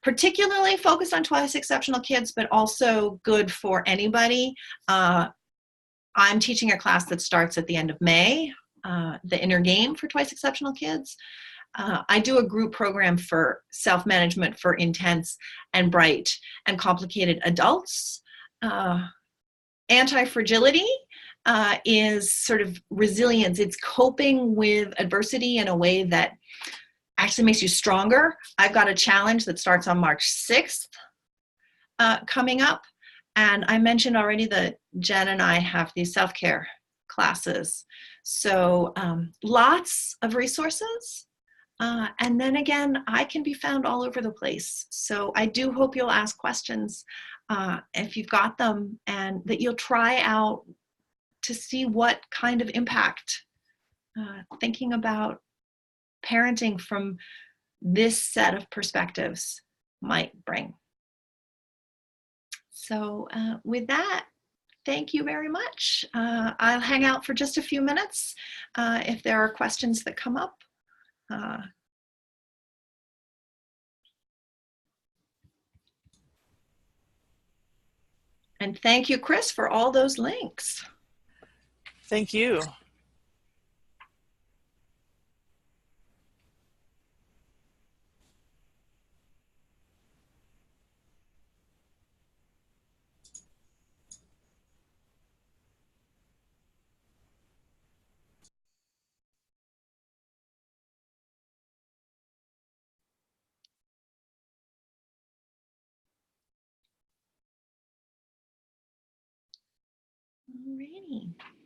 S2: particularly focused on Twice Exceptional Kids, but also good for anybody. I'm teaching a class that starts at the end of May, the inner game for Twice Exceptional Kids. I do a group program for self-management for intense and bright and complicated adults. Anti-fragility is sort of resilience. It's coping with adversity in a way that actually makes you stronger. I've got a challenge that starts on March 6th coming up. And I mentioned already that Jen and I have these self-care classes. So lots of resources. And then again, I can be found all over the place. So I do hope you'll ask questions if you've got them, and that you'll try out to see what kind of impact thinking about parenting from this set of perspectives might bring. So with that, thank you very much. I'll hang out for just a few minutes if there are questions that come up. And thank you, Chris, for all those links.
S1: Thank you.
S2: Alrighty.